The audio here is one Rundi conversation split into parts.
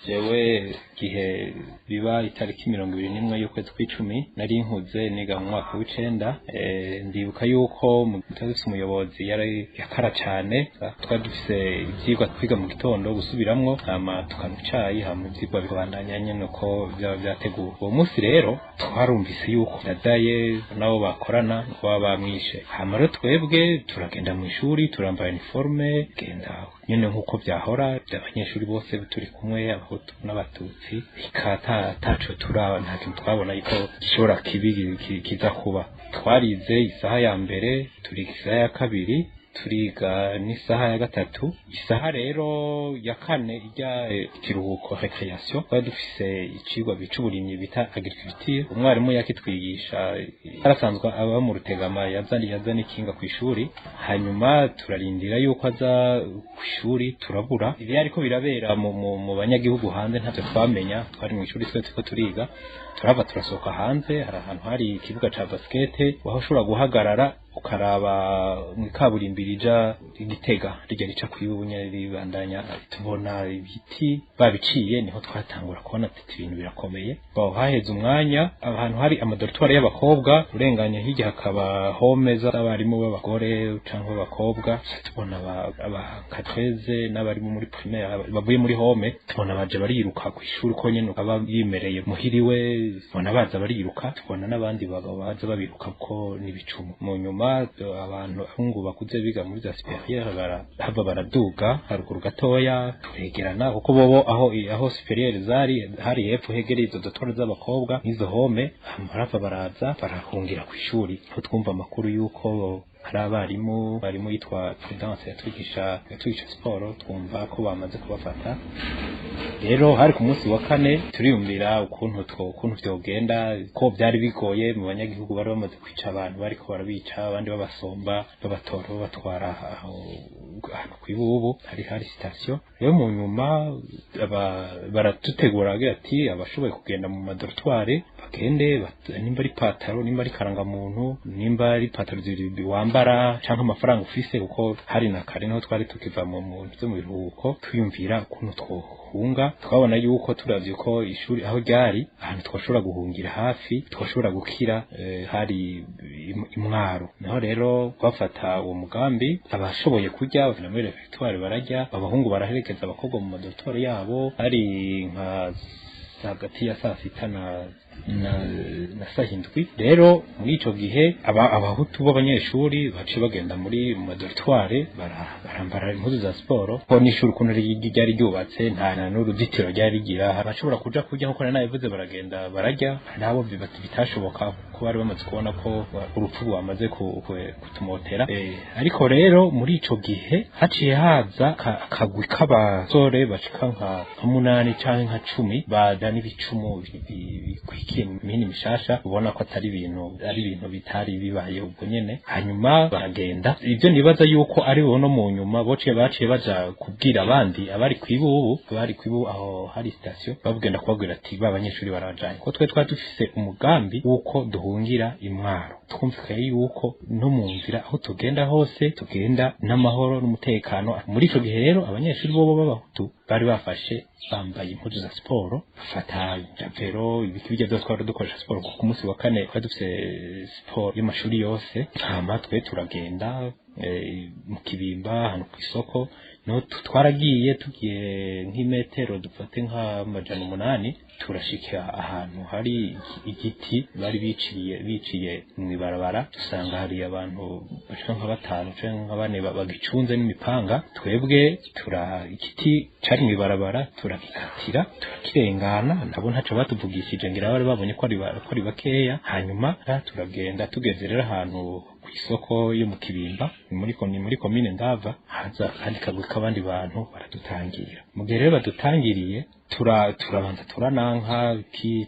jewe gihe biba itariki 21 y'ukwezi kw'icumi nari nkuze niga mu mwaka w'icenda ndibuka yuko mutagifise umuyobozi yari yakara cane twari dufise ivyigwa twiga mu gitondo gusubiramwo hama tukanywa icayi hama ivyigwa bikabandanya nyene uko vyaba vyateguwe. Uwo munsi rero twarumvise yuko Ndadaye nabo bakorana baba bamwishe, hama rero twebwe turagenda mu ishuri turambara uniforme genda nyene nkuko vyahora abanyeshuri bose turi kumwe abahutu n'abatutsi taco turaba nta kintu twabona yuko gishobora kiza kuba. Twarize isaha ya mbere turiga isaha ya kabiri turiga n'isaha ya gatatu. Isaha rero ya kane ijya ikiruhuko recreation twari dufise icigwa bicuburimyi bita agriculture. Umwarimu yakitwigisha arasanzwe aba mu Rutegama yazana ikinga ku ishuri, hanyuma turarindira yuko aza ku ishuri turabura. Ibi ariko birabera mu banyagihugu hanze ntavyo twamenya, twari mu ishuri twese ko turiga turava turasohoka hanze. Hari ahantu hari ikibuga ca basket waho ushobora guhagarara ukaraba mu kaburimbi rija Igitega rijya rica kwibunye ribandanya. Tubona ibiti babiciye, niho twatangura kubona ati ibintu birakomeye. Baho haheze umwanya ahantu hari amadortoire y'abakobwa, urenganya hirya hakaba home z'abarimu b'abagore canke b'abakobwa. Tubona aba 13 n'abari muri primaire bavuye muri home, tubona baje bariruka ku ishuri ko nyene aba yimereye muhiriwe, tubona baza bariruka. Tubona n'abandi bagabo baza babiruka ko nibicumu. Mu nyuma abantu ahungu bakuze biga muri za superieur hava baraduga haruguru gatoya turegerana, kuko bobo aho superieur zari hari hepfo hegereye izo dotore z'abakobwa n'izo home, barava baraza barahungira ku ishuri. Aho twumva amakuru yuko hari abarimu yitwa Prudence yatwigisha sport, twumva ko bamaze kubafata. Rero hari ku munsi wa kane turiyumvira ukuntu vyogenda, ko byari bigoye mu banyagihugu bari bamaze kwica abantu, bariko barabica abandi babasomba babatora batwara aho kwibubu hari station. Rero mu nyuma baratutegura ati abashoboye kugenda mu madortoire bagende, nimba ari pataro, nimba ari karanga muntu, nimba ari pataro zibiri wambara canke amafaranga ufise, kuko hari na kare niho twari tukiva mu biruhuko twiyumvira ukuntu twohunga. Twabona yuko turavye ko ishuri aho ryari ahantu twashobora guhungira hafi, twashobora gukira hari imwaro. Naho rero twafata uwo mugambi, abashoboye kurya bavana muri refectoire barajya, abahungu baraherekeza abakobwa mu madortoire yabo. Hari nka hagati ya saa sita na saa hindwi. Rero muri ico gihe abahutu b'abanyeshuri baciye bagenda muri madortoire barambara impuzu za sport, ko n'ishuri ukuntu ryari ryubatse nta n'uruzitiro ryari rigira. Abashobora kuja kurya nkuko nabivuze baragenda barajya, nabo bitashoboka ko bari bamaze kubona ko urupfu rwamaze kutumotera. Ariko rero muri ico gihe haciye haza akagwi k'abasore bashika nka 8 canke nka 10 bada n'ibicumu bikwikiye mini mishasha, ubona ko ari ibintu bitari bibaye ubwo nyene. Hanyuma baragenda, ivyo nibaza yuko ari bo no mu nyuma baciye baja kubwira abandi abari kwibubu aho hari station, babugenda kubabwira ati babanyeshuri barajanye ko twari dufise umugambi wuko duhungira imwaro. Twumvikaye yuko no mu nzira aho tugenda hose tugenda n'amahoro n'umutekano. Muri ico gihe rero abanyeshuri bobo b'abahutu bari bafashe bambaye impuzu za sport, bafata javero ibikibijya byose twari dukoresha sport. Ku munsi wa kane twari dufise sport y'amashuri yose, hama twe turagenda mu Kibimba hano ku isoko. No twaragiye tugiye nk'imetero dufate nk'amajana 8 turashika ahantu hari igiti bari biciye mu ibarabara. Dusanga hari abantu bashika nka 5 canke nka 4 bagicunze n'imipanga. Twebwe igiti cari mu ibarabara turakikatira turakirengana, nabo ntaco batuvugishije, ngira bari babonye ko ari bakeya. Hanyuma turagenda tugeze rero ahantu ku isoko yo mu Kibimba muri komine Ndava, haza kandi kagwe kabandi bantu baradutangira. Mu gihe rero badutangiriye turabanza turananka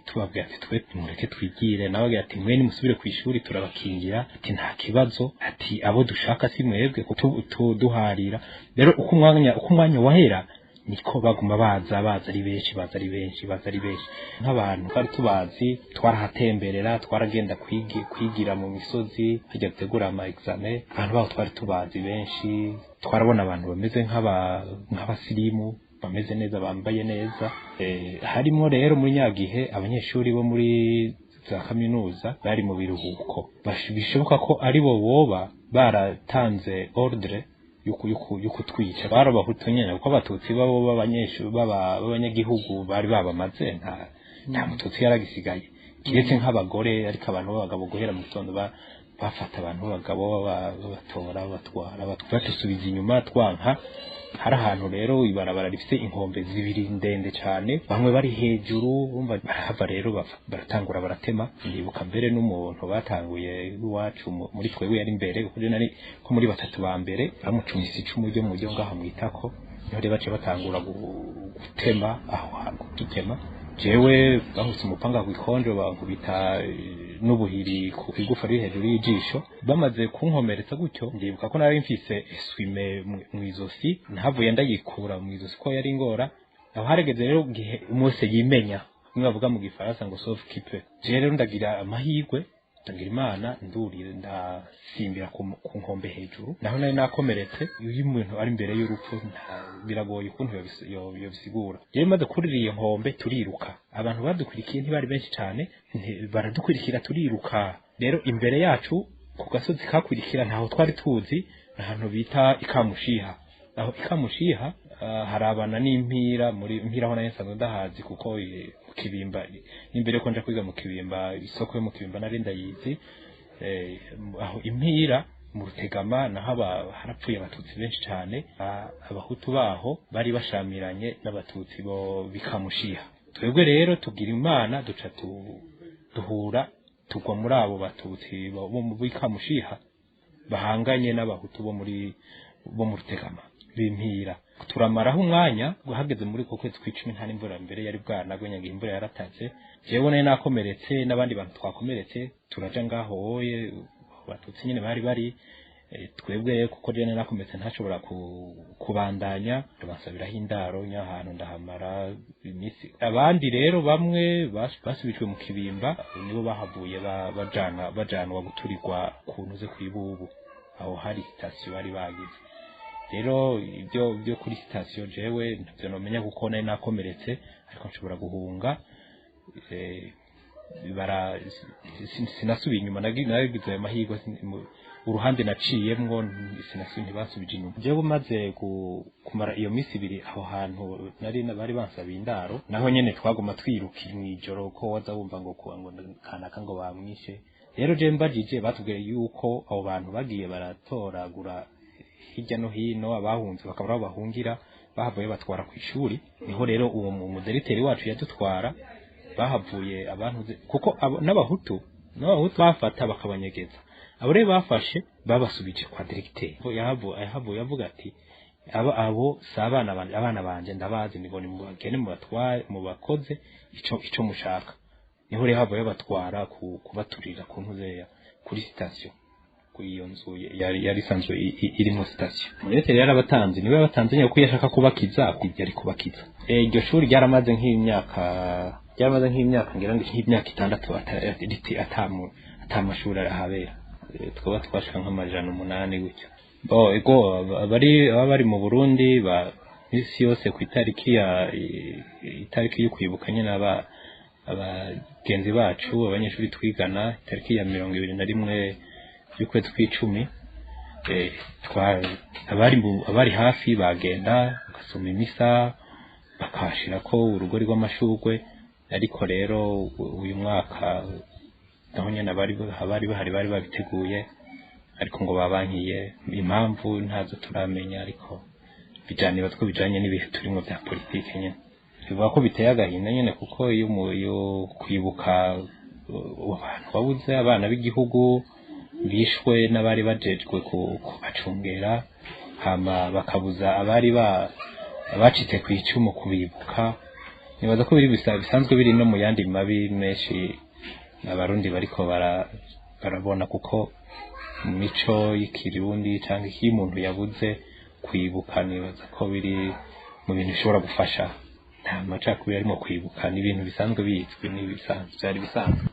tubabwira ati twe mureke twigire, nawe ati mwe nimusubire ku ishuri turabakingira, ati nta kibazo, ati abo dushaka si mwebwe duharira. Rero uko umwanya wahera niko baguma baza ari benshi nk'abantu twari tubazi twarahatemberera twaragenda kwigira mu misozi hajya gutegura ama examen abantu baho twari tubazi benshi twarabona abantu bameze nk'abasirimu bameze neza bambaye neza harimo rero muri nyagihe abanyeshuri bo muri za kaminuza bari mu biruhuko bishoboka ko ari bo boba baratanze ordre yuko twica barabahutu nyene kuko abatutsi babo b'abanyeshuri b'abanyagihugu bari babamaze nta mututsi yaragisigaye kiretse nk'abagore ariko abantu b'abagabo guhera mu gitondo bafata abantu b'abagabo babatora batwara batusubiza inyuma twanka hari ahantu rero ibarabara rifite inkombe zibiri ndende cyane bamwe bari hejuru bumva barahava rero baratangura baratema ndibuka mbere n'umuntu batanguye iwacu muri twewe yari imbere kuko nari ko muri batatu ba mbere bamucumise icumu ryo mu ngaha mwitako niho rero bace batangura gutema aho hantu gutema jewe bahutse umupanga kwikonjo bankubita n'ubuhiri ku igufa riri hejuru y'ijisho bamaze kunkomeretsa gutyo ndibuka ko nari mfise eswime mu izosi ntavuye ndayikura mu izosi ko yari ngora aho haregeze rero gihe umose yimenya nimwe bavuga mu gifaransa ngo sauf kipe rero ndagira amahirwe ndagira imana ndurire ndasimbira ku nkombe hejuru naho nari nakomeretse uyu muntu ari imbere y'urupfu biragoye ukuntu yobisigura rero maze kuririye nkombe turiruka abantu badukurikiye ntibari benshi cyane baradukurikira turiruka rero imbere yacu ku gasozi kakurikira ntaho twari tuzi ahantu bita ikamushiha aho ikamushiha harabana n'impira muri impira aho nayensanzwe ndahazi kuko kibimba imbere ko nja kwiga mu kibimba isoko yo mu kibimba nari ndayizi aho impira mu Rutegama naho harapfuye abatutsi benshi cyane abahutu baho bari bashamiranye n'abatutsi bo bikamushiha twebwe rero tugira imana duca duhura tugwa muri abo batutsi bo mu bikamushiha bahanganye n'abahutu bo mu Rutegama bimpira turamaraho umwanya guhageze muri ko kwezi kw'icumi nta n'imvura mbere yari bwanagwe nyagihe imvura yaratatse jewe naye nakomeretse n'abandi bantu twakomeretse turaja ngaho woye batutsi nyine bari twebwe kuko je nakomeretse ntashobora kubandanya tubasabiraho indaro nyahantu ndahamara imisi abandi rero bamwe basubijwe mu kibimba nibo bahavuye bajanwa guturirwa kuntuze kwibubu aho hari station bari bagize rero ibyo kuri station jewe ntavyo nomenya kuko naye nakomeretse ariko nshobora guhunga sinasubiye inyuma nagize amahirwe uruhande naciyemwo sinasubiye ntibasubije inyuma jewe maze kumara iyo misi ibiri aho hantu bari bansabiye indaro naho nyene twaguma twiruka mw'ijoro ko waza wumva ngo kanaka ngo bamwishe rero je mbajije batubwiye yuko abo bantu bagiye baratoragura hirya no hino abahunze bakabura bahungira bahavuye batwara ku ishuri niho rero uwo mudirecteur wacu yadutwara bahavuye abantu kuko n'abahutu bafata bakabanyegeza abo rero bafashe babasubije kwa directeur yahavuye avuga ati abo abana banje ndabazi ngo ni mugene mu bakoze ico mushaka niho rero havuye batwara kubaturira ku ntuzeya kuri station kuyiyo nzu yari sanzwe irimo station Munete rero abatanze niwe batanze nyako yashaka kubakiza yari kubakiza iryo shuri ryaramaze nk'imyaka ngira ngo nk'imyaka 6 atamashuri arahabera twaba twashaka nk'amajana 8 gutyo ego bari mu Burundi isi yose ku itariki yo kwibuka nyine abagenzi bacu abanyeshuri twigana itariki ya 21 y'ukwezi kw'icumi abari hafi bagenda bagasoma imisa bakashira ko urugori rw'amashurwe ariko rero uyu mwaka naho nyene abari bahari babiteguye ariko ngo babankiye impamvu ntazo turamenya ariko bijanye batwo bijanye n'ibihe turimo bya politike nyene bivuga ko biteye agahinda nyene kuko iyo kwibuka abantu babuze abana b'igihugu bishwe n'abari bajejwe kubacungera hama bakabuza abari bacitse ku icumu kubibuka nibaza ko biri bisanzwe biri no mu yandi mabi menshi abarundi bariko barabona kuko mu mico y'ikirundi cyangwa iki umuntu yabuze kwibuka nibaza ko biri mu bintu bishobora gufasha nta macakubiri arimo kwibuka ni ibintu bisanzwe bizwi ni bisanzwe byari bisanzwe